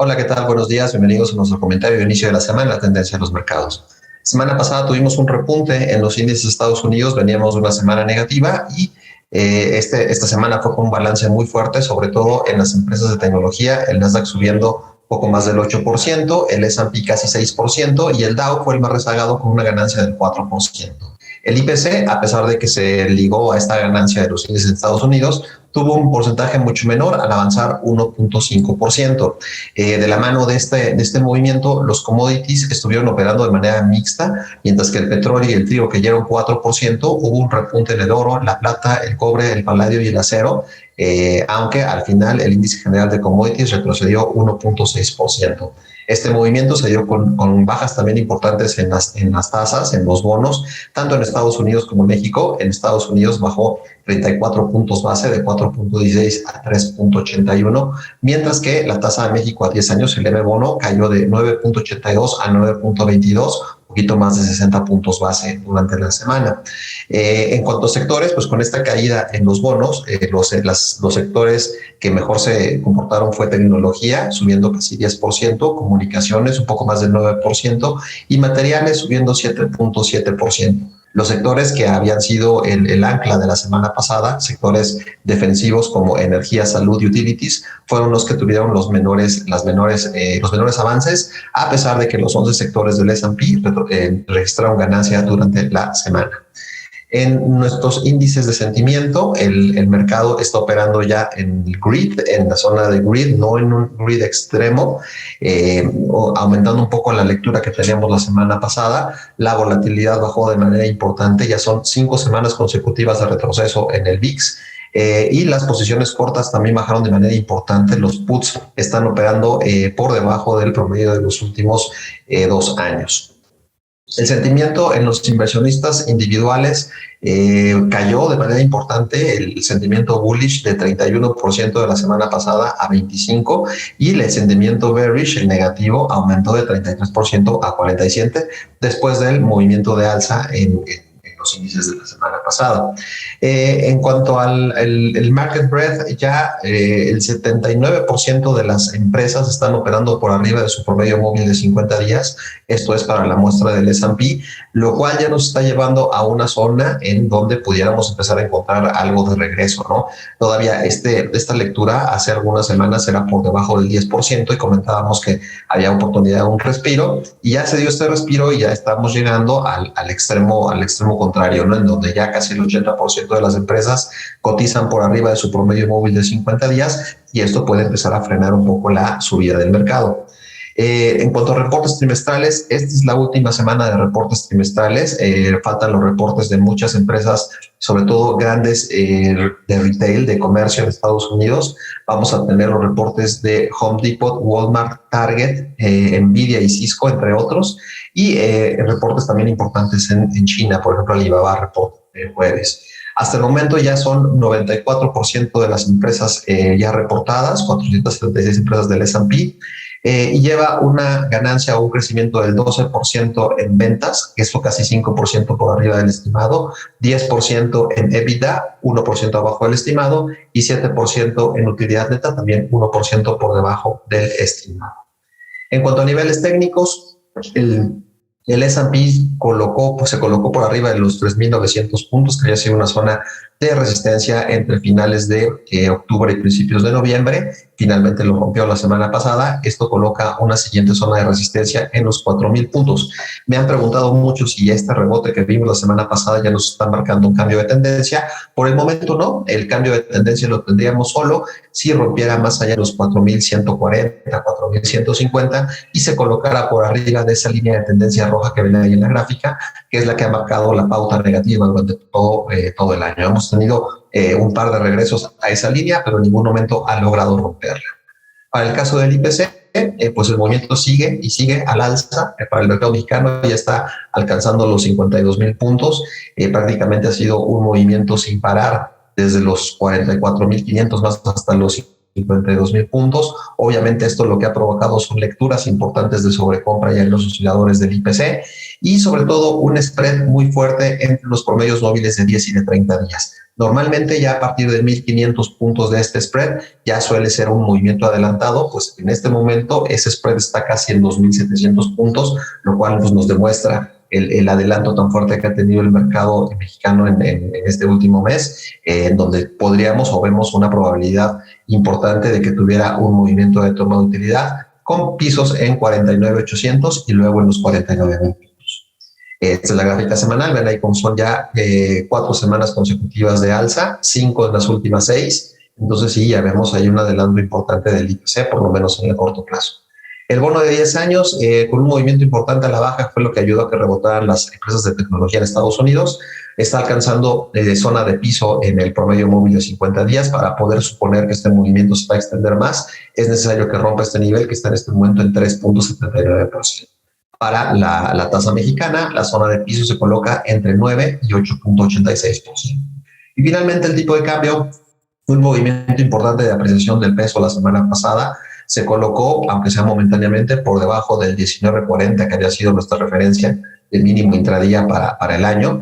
Hola, ¿qué tal? Buenos días, bienvenidos a nuestro comentario de inicio de la semana, la tendencia de los mercados. Semana pasada tuvimos un repunte en los índices de Estados Unidos, veníamos de una semana negativa y esta semana fue con un balance muy fuerte, sobre todo en las empresas de tecnología, el Nasdaq subiendo poco más del 8%, el S&P casi 6% y el Dow fue el más rezagado con una ganancia del 4%. El IPC, a pesar de que se ligó a esta ganancia de los índices de Estados Unidos, tuvo un porcentaje mucho menor al avanzar 1.5%. De la mano de este movimiento, los commodities estuvieron operando de manera mixta, mientras que el petróleo y el trigo cayeron 4%, hubo un repunte en el oro, la plata, el cobre, el paladio y el acero, aunque al final el índice general de commodities retrocedió 1.6%. Este movimiento se dio con bajas también importantes en las tasas, en los bonos, tanto en Estados Unidos como en México. En Estados Unidos bajó 34 puntos base de 4.16 a 3.81, mientras que la tasa de México a 10 años, el M-bono, cayó de 9.82 a 9.22, poquito más de 60 puntos base durante la semana. En cuanto a sectores, pues con esta caída en los bonos, los sectores que mejor se comportaron fue tecnología, subiendo casi 10%, comunicaciones un poco más del 9% y materiales subiendo 7.7%. Los sectores que habían sido el ancla de la semana pasada, sectores defensivos como energía, salud y utilities, fueron los que tuvieron los menores avances, a pesar de que los 11 sectores del S&P registraron ganancias durante la semana. En nuestros índices de sentimiento, el mercado está operando ya en el grid, en la zona de grid, no en un grid extremo, aumentando un poco la lectura que teníamos la semana pasada. La volatilidad bajó de manera importante, ya son 5 semanas consecutivas de retroceso en el VIX. Y las posiciones cortas también bajaron de manera importante. Los puts están operando por debajo del promedio de los últimos 2 años. El sentimiento en los inversionistas individuales cayó de manera importante, el sentimiento bullish de 31% de la semana pasada a 25%, y el sentimiento bearish, el negativo, aumentó de 33% a 47% después del movimiento de alza en los índices de la semana pasada. En cuanto al el market breadth, ya el 79% de las empresas están operando por arriba de su promedio móvil de 50 días. Esto es para la muestra del S&P, lo cual ya nos está llevando a una zona en donde pudiéramos empezar a encontrar algo de regreso, ¿no? Todavía esta lectura hace algunas semanas era por debajo del 10% y comentábamos que había oportunidad de un respiro, y ya se dio este respiro y ya estamos llegando al extremo contrario, ¿no? En donde ya casi el 80% de las empresas cotizan por arriba de su promedio móvil de 50 días, y esto puede empezar a frenar un poco la subida del mercado. En cuanto a reportes trimestrales, esta es la última semana de reportes trimestrales. Faltan los reportes de muchas empresas, sobre todo grandes de retail, de comercio en Estados Unidos. Vamos a tener los reportes de Home Depot, Walmart, Target, Nvidia y Cisco, entre otros. Y reportes también importantes en China, por ejemplo, Alibaba reporta el jueves. Hasta el momento ya son 94% de las empresas ya reportadas, 476 empresas del S&P. Y lleva una ganancia o un crecimiento del 12% en ventas, que es casi 5% por arriba del estimado, 10% en EBITDA, 1% abajo del estimado, y 7% en utilidad neta, también 1% por debajo del estimado. En cuanto a niveles técnicos, el S&P se colocó por arriba de los 3.900 puntos, que había sido una zona de resistencia entre finales de octubre y principios de noviembre. Finalmente lo rompió la semana pasada. Esto coloca una siguiente zona de resistencia en los 4.000 puntos. Me han preguntado mucho si este rebote que vimos la semana pasada ya nos está marcando un cambio de tendencia. Por el momento no. El cambio de tendencia lo tendríamos solo si rompiera más allá de los 4.140, 4.150 y se colocara por arriba de esa línea de tendencia roja que ven ahí en la gráfica, que es la que ha marcado la pauta negativa durante todo el año. Hemos tenido un par de regresos a esa línea, pero en ningún momento ha logrado romperla. Para el caso del IPC, pues el movimiento sigue y sigue al alza. Para el mercado mexicano ya está alcanzando los 52.000 puntos. Prácticamente ha sido un movimiento sin parar desde los 44.500 más hasta los 52,000 puntos. Obviamente esto lo que ha provocado son lecturas importantes de sobrecompra ya en los osciladores del IPC y sobre todo un spread muy fuerte entre los promedios móviles de 10 y de 30 días. Normalmente ya a partir de 1,500 puntos de este spread ya suele ser un movimiento adelantado, pues en este momento ese spread está casi en 2,700 puntos, lo cual pues, nos demuestra el adelanto tan fuerte que ha tenido el mercado mexicano en este último mes, en donde podríamos o vemos una probabilidad importante de que tuviera un movimiento de toma de utilidad con pisos en 49,800 y luego en los 49,000 puntos. Esta es la gráfica semanal, ven ahí cómo son ya 4 semanas consecutivas de alza, 5 en las últimas 6, entonces sí, ya vemos ahí un adelanto importante del IPC, por lo menos en el corto plazo. El bono de 10 años, con un movimiento importante a la baja, fue lo que ayudó a que rebotaran las empresas de tecnología en Estados Unidos. Está alcanzando zona de piso en el promedio móvil de 50 días. Para poder suponer que este movimiento se va a extender más, es necesario que rompa este nivel que está en este momento en 3,79%. Para la tasa mexicana, la zona de piso se coloca entre 9 y 8,86%. Y finalmente el tipo de cambio, un movimiento importante de apreciación del peso la semana pasada, se colocó, aunque sea momentáneamente, por debajo del 19.40, que había sido nuestra referencia del mínimo intradía para el año.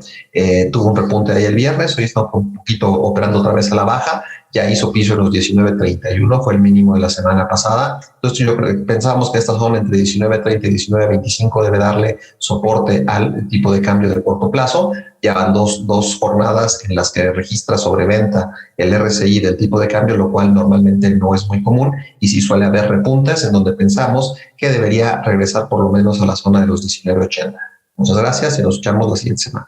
Tuvo un repunte ahí el viernes, hoy está un poquito operando otra vez a la baja, ya hizo piso en los 19.31, fue el mínimo de la semana pasada. Entonces pensábamos que esta zona entre 19.30 y 19.25 debe darle soporte al tipo de cambio de corto plazo. Ya van dos jornadas en las que registra sobreventa el RSI del tipo de cambio, lo cual normalmente no es muy común, y sí suele haber repuntes en donde pensamos que debería regresar por lo menos a la zona de los 19.80. Muchas gracias y nos escuchamos la siguiente semana.